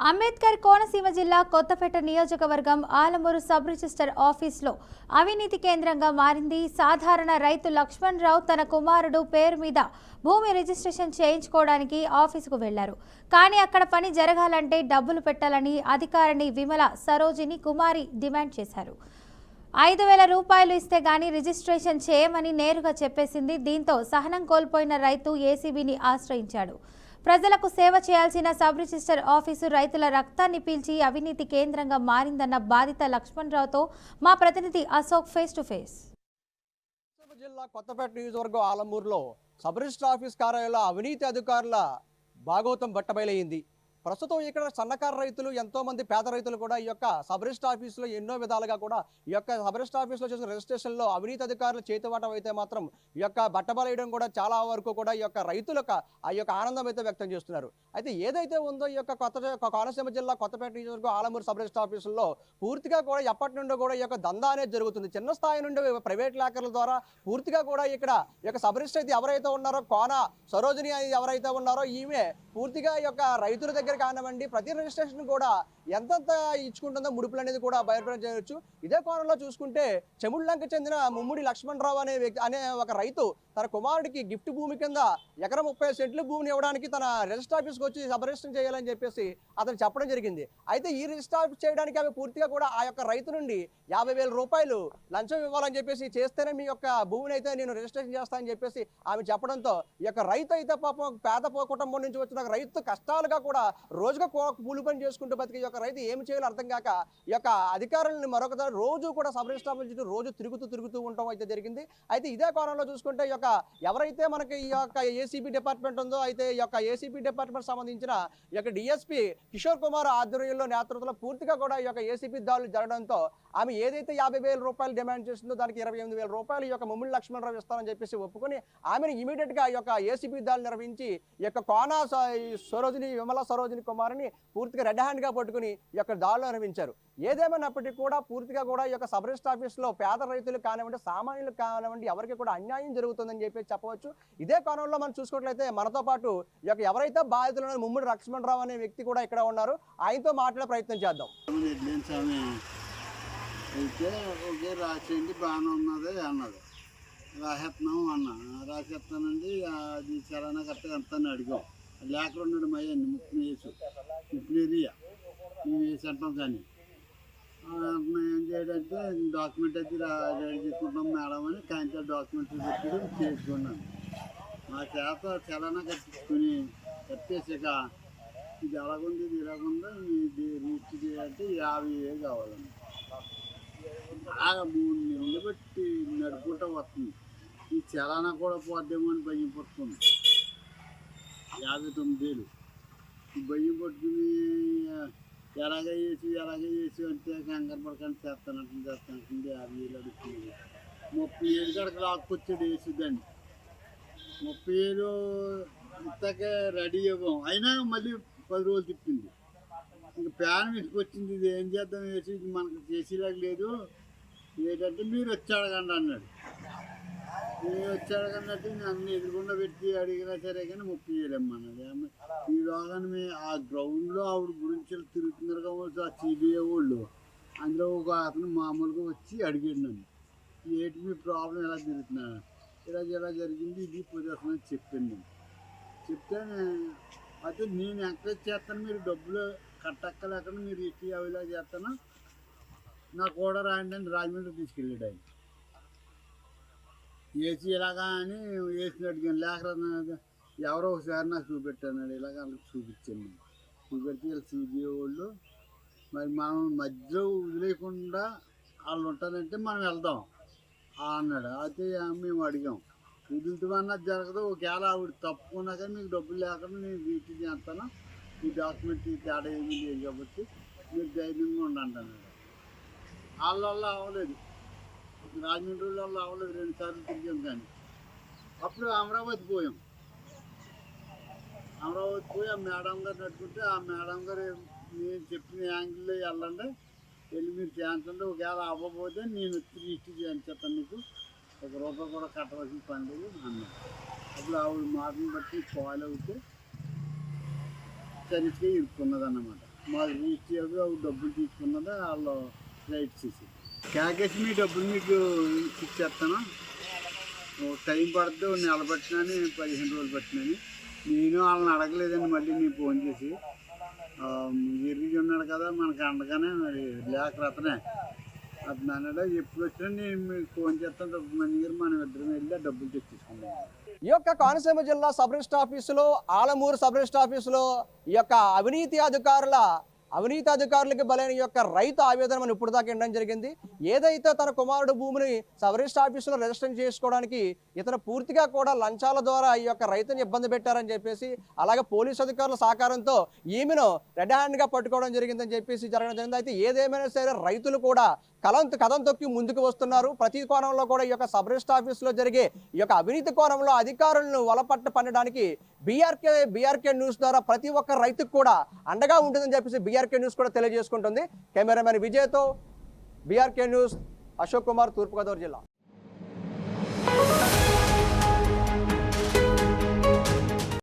అంబేద్కర్ కోనసీమ జిల్లా కొత్తపేట నియోజకవర్గం Alamuru sub register ఆఫీసులో అవినీతి కేంద్రంగా మారింది. సాధారణ రైతు లక్ష్మణ్ రావు తన కుమారుడు పేరు మీద భూమి రిజిస్ట్రేషన్ చేయించుకోవడానికి ఆఫీసుకు వెళ్లారు. కానీ అక్కడ పని జరగాలంటే డబ్బులు పెట్టాలని అధికారిని విమల సరోజిని కుమారి డిమాండ్ చేశారు. 5,000 రూపాయలు ఇస్తే గానీ రిజిస్ట్రేషన్ చేయమని నేరుగా చెప్పేసింది. దీంతో సహనం కోల్పోయిన రైతు ఏసీబీని ఆశ్రయించాడు. ప్రజలకు సేవ చేయాల్సిన సబ్ రిజిస్టర్ ఆఫీసు రైతుల రక్తాన్ని పీల్చి అవినీతి కేంద్రంగా మారిందన్న బాధిత లక్ష్మణ్ రావుతో మా ప్రతినిధి అశోక్ ఫేస్ టు ఫేస్. జిల్లా కొత్తపేట నియోజకవర్గం ఆలమూరులో సబ్ రిజిస్టర్ ఆఫీస్ కార్యాలయంలో అవినీతి అధికారుల భాగోతం బట్టబయలైంది. ప్రస్తుతం ఇక్కడ సన్నకారు రైతులు ఎంతో మంది పేద రైతులు కూడా ఈ యొక్క సబ్ రిజిస్టర్ ఆఫీసులో ఎన్నో విధాలుగా కూడా ఈ యొక్క సబ్ రిజిస్టర్ ఆఫీసులో చేసిన రిజిస్ట్రేషన్లో అవినీతి అధికారులు చేతివాటం అయితే మాత్రం ఈ యొక్క బట్టబయలడం కూడా చాలా వరకు కూడా ఈ యొక్క రైతులకు ఆ యొక్క ఆనందం అయితే వ్యక్తం చేస్తున్నారు. అయితే ఏదైతే ఉందో ఈ యొక్క కోనసీమ జిల్లా కొత్తపేట నియోజకవర్గం ఆలమూరు సబ్ రిజిస్టర్ ఆఫీసుల్లో పూర్తిగా కూడా ఎప్పటి నుండో కూడా ఈ యొక్క దందా అనేది జరుగుతుంది. చిన్న స్థాయి నుండి ప్రైవేట్ లాకర్ల ద్వారా పూర్తిగా కూడా ఇక్కడ ఈ యొక్క సబ్ రిజిస్టర్ అయితే ఎవరైతే ఉన్నారో కోన సరోజిని ఎవరైతే ఉన్నారో ఈమె పూర్తిగా ఈ యొక్క రైతుల దగ్గర కానివ్వండి ప్రతి రిజిస్ట్రేషన్ కూడా ఎంతెంత ఇచ్చుకుంటుందో ముడుపులు అనేది కూడా బయటపడం చేయవచ్చు. ఇదే కోణంలో చూసుకుంటే చెముళ్ళంకి చెందిన ముమ్ముడి లక్ష్మణ్ రావు అనే ఒక రైతు తన కుమారుడికి గిఫ్ట్ భూమి కింద ఎకరం 30 సెంట్లు భూమిని ఇవ్వడానికి తన రిజిస్టర్ ఆఫీస్కి వచ్చి సబ్ రిజిస్టర్ చేయాలని చెప్పేసి అతను చెప్పడం జరిగింది. అయితే ఈ రిజిస్టర్ ఆఫీస్ చేయడానికి ఆమె పూర్తిగా కూడా ఆ యొక్క రైతు నుండి 50,000 రూపాయలు లంచం ఇవ్వాలని చెప్పేసి చేస్తేనే మీ యొక్క భూమిని అయితే నేను రిజిస్ట్రేషన్ చేస్తానని చెప్పేసి ఆమె చెప్పడంతో ఈ యొక్క రైతు అయితే పాపం పేద కుటుంబం నుంచి వచ్చిన రైతు కష్టాలుగా కూడా రోజుగా కూలి పని చేసుకుంటూ బతికి ఈ యొక్క రైతు ఏమి చేయాలో అర్థం కాక ఈ యొక్క అధికారులను మరొకసారి రోజు కూడా సబ్ రిజిస్టర్ ఆఫీస్ చుట్టూ రోజు తిరుగుతూ ఉండటం అయితే జరిగింది. అయితే ఇదే కోణంలో చూసుకుంటే ఈ యొక్క ఎవరైతే మనకి ఈ యొక్క ఏసీబీ డిపార్ట్మెంట్ ఉందో అయితే ఈ యొక్క ఏసీబీ డిపార్ట్మెంట్ సంబంధించిన ఈ యొక్క డిఎస్పీ కిషోర్ కుమార్ ఆధ్వర్యంలో నేతృత్వంలో పూర్తిగా కూడా ఈ యొక్క ఏసీబీ దాడులు జరగడంతో ఆమె ఏదైతే 50,000 రూపాయలు డిమాండ్ చేస్తుందో దానికి 28,000 రూపాయలు ఈ యొక్క ముమ్మిడి లక్ష్మణరావు ఇస్తానని చెప్పేసి ఒప్పుకొని ఆమెను ఇమీడియట్ గా ఈ యొక్క ఏసీబీ దాడులు నిర్వహించి ఈ యొక్క కోన సరోజిని విమల సరోజిని కుమార్ని పూర్తిగా రెడ్ హ్యాండ్ గా పట్టుకుని ఈ యొక్క దాడులు నిర్వహించారు. ఏదేమైనప్పటికీ కూడా పూర్తిగా కూడా ఈ యొక్క సబ్ రిజిస్టర్ ఆఫీస్ లో పేద రైతులు కానివ్వండి సామాన్యులకు కానివ్వండి ఎవరికి కూడా అన్యాయం జరుగుతుందని చెప్పి చెప్పవచ్చు. ఇదే కోణంలో మనం చూసుకున్నట్లయితే మనతో పాటు ఈ యొక్క ఎవరైతే బాధితులు ముమ్మిడి లక్ష్మణ్ రావు అనే వ్యక్తి కూడా ఇక్కడ ఉన్నారు. ఆయనతో మాట్లాడే ప్రయత్నం చేద్దాం. అయితే ఓకే రాసేయండి బాగానే ఉన్నది అన్నది రాసేస్తున్నాం అన్న రాసేస్తానండి అది చలానా కరెక్ట్గా ఎంత అని అడిగాం. లేఖలు ఉన్నాడు మయ్యండి ముప్పై ఏరియా మేము వేసి అంటాం. కానీ ఏం చేయడంటే డాక్యుమెంట్ అయితే రెడీ చేసుకుంటాం మేడం అని కాంచా డాక్యుమెంట్లు పెట్టి చేసుకున్నాను. మా చేత చలానా కట్టించుకుని కట్టేసాక ఇది ఎలాగుంది ఇది ఇలాగుందో ఇది రిజిస్టర్ చేయాలంటే 50,000 కావాలండి. బాగా 3 నెలలు బట్టి నడుపుకుంటూ వస్తుంది. ఈ చలానా కూడా పోద్దేమో అని భయం పట్టుకుంది. 59,000 ఈ భయం పట్టుకుని ఎలాగ చేసి అంటే కంగారు పడకుండా చేస్తానంటుంది 50,000 అడుగుతుంది. 30,000 కడక లాక్కొచ్చాడు వేసిద్దండి. 30,000 ఇంతకే రెడీ ఇవ్వం అయినా మళ్ళీ 10 రోజులు తిప్పింది. ఇంక ప్యాన్ తీసుకొచ్చింది. ఇది ఏం చేద్దాం వేసి ఇది మనకు చేసేలాగా లేదు ఏంటంటే మీరు వచ్చి అడగండి అన్నాడు. మీరు వచ్చి అడగండి అంటే నన్ను ఎదురుకుండా పెట్టి అడిగినా సరే కానీ 30,000 అమ్మన్నాడు. ఈ లోగానే ఆ గ్రౌండ్లో ఆవిడ గురించి తిరుగుతున్నారు కావచ్చు ఆ సిబిఐ వాళ్ళు. అందులో ఒక అతను మామూలుగా వచ్చి అడిగాడు నన్ను ఏంటి మీ ప్రాబ్లం ఎలా తిరుగుతున్నా ఇలా జరిగింది ఇది పొజిషన్ అని చెప్పాను. చెప్తే అయితే నేను ఎంకరేజ్ చేస్తాను మీరు డబ్బులు కట్టక్కలేకుండా మీరు ఇచ్చి అవిలా చేస్తాను నా కూడా రాయండి అని రాజమండ్రి తీసుకెళ్ళాడు. ఆయన ఏసీ ఇలాగా అని వేసిన అడిగాను. లేక ఎవరో ఒకసారి నాకు చూపెట్టాను ఇలాగ వాళ్ళకి చూపించాను. చూపెడితే వీళ్ళు సిబిఐ వాళ్ళు మరి మనం మధ్యలో వదిలేయకుండా వాళ్ళు ఉంటారంటే మనం వెళ్దాం అన్నాడు. అయితే మేము అడిగాం వదులుతామన్నది జరగదు. ఒకవేళ ఆవిడ తప్పుకున్నా కానీ మీకు డబ్బులు లేకుండా నేను రీచ్ చేస్తాను ఈ డాక్యుమెంట్ తేడా ఏమీ లేదు కాబట్టి మీరు ధైర్యంగా ఉండండి అన్నాడు. వాళ్ళ అవ్వలేదు, రాజమండ్రి వాళ్ళు అవ్వలేదు. 2 సార్లు తిరిగాం. కానీ అప్పుడు అమరావతి పోయాం. పోయి ఆ మేడం గారు నడుపుకుంటే ఆ మేడం గారు నేను చెప్పిన యాంగిల్లో వెళ్ళండి వెళ్ళి మీరు చేయించండి ఒకవేళ అవ్వకపోతే నేను వచ్చి రిజిస్టర్ చేయించేస్తాను మీకు ₹1 కూడా కట్టవలసిన పని లేదు అన్నాడు. అప్పుడు ఆవిడ మాటను బట్టి ఫాలో అవుతే సరిగ్గా ఇరుక్కున్నది అన్నమాట. మాకు రీచ్ అవి అవి డబ్బులు తీసుకున్నది వాళ్ళు రైట్స్ ఇచ్చి క్యాకేసి మీ డబ్బులు మీకు ఇచ్చేస్తాను, టైం పడుతుంది, నెల పట్టినని 15 రోజులు పట్టినని. నేను వాళ్ళని అడగలేదండి, మళ్ళీ నేను ఫోన్ చేసి ఎర్రీ ఉన్నాడు కదా మనకు అండగానే మరి లేక అతనే అతను అన్నాడు ఎప్పుడు వచ్చినా నేను మీకు ఫోన్ చేస్తాను, మంది గారు మనం ఇద్దరం వెళ్ళి డబ్బులు తెచ్చేసుకున్నాం. ఈ యొక్క కోనసీమ జిల్లా సబ్ రిజిస్టర్ ఆఫీసులో, ఆలమూరు సబ్ రిజిస్టర్ ఆఫీసులో ఈ యొక్క అవినీతి అధికారులకి బలైన ఈ యొక్క రైతు ఆవేదన మనం ఇప్పుడు దాకా వినడం జరిగింది. ఏదైతే తన కుమారుడు భూమిని సబ్ రిజిస్టర్ ఆఫీసులో రిజిస్టర్ చేసుకోవడానికి ఇతను పూర్తిగా కూడా లంచాల ద్వారా ఈ యొక్క రైతుని ఇబ్బంది పెట్టారని చెప్పేసి, అలాగే పోలీసు అధికారుల సహకారంతో ఈమెను రెడ్ హ్యాండ్గా పట్టుకోవడం జరిగిందని చెప్పేసి జరగడం జరిగింది. అయితే ఏదేమైనా సరే రైతులు కూడా కథం తొక్కి ముందుకు వస్తున్నారు. ప్రతి కోణంలో కూడా ఈ యొక్క సబ్ రిజిస్టర్ ఆఫీసులో జరిగే ఈ యొక్క అవినీతి కోణంలో అధికారులను వలపట్ట పన్నడానికి బీఆర్కే న్యూస్ ద్వారా ప్రతి ఒక్క రైతుకు కూడా అండగా ఉంటుందని చెప్పేసి బీఆర్కే న్యూస్ కూడా తెలియజేసుకుంటుంది. కెమెరామెన్ విజయ్తో బీఆర్కే న్యూస్, అశోక్ కుమార్, తూర్పుగోదావరి జిల్లా.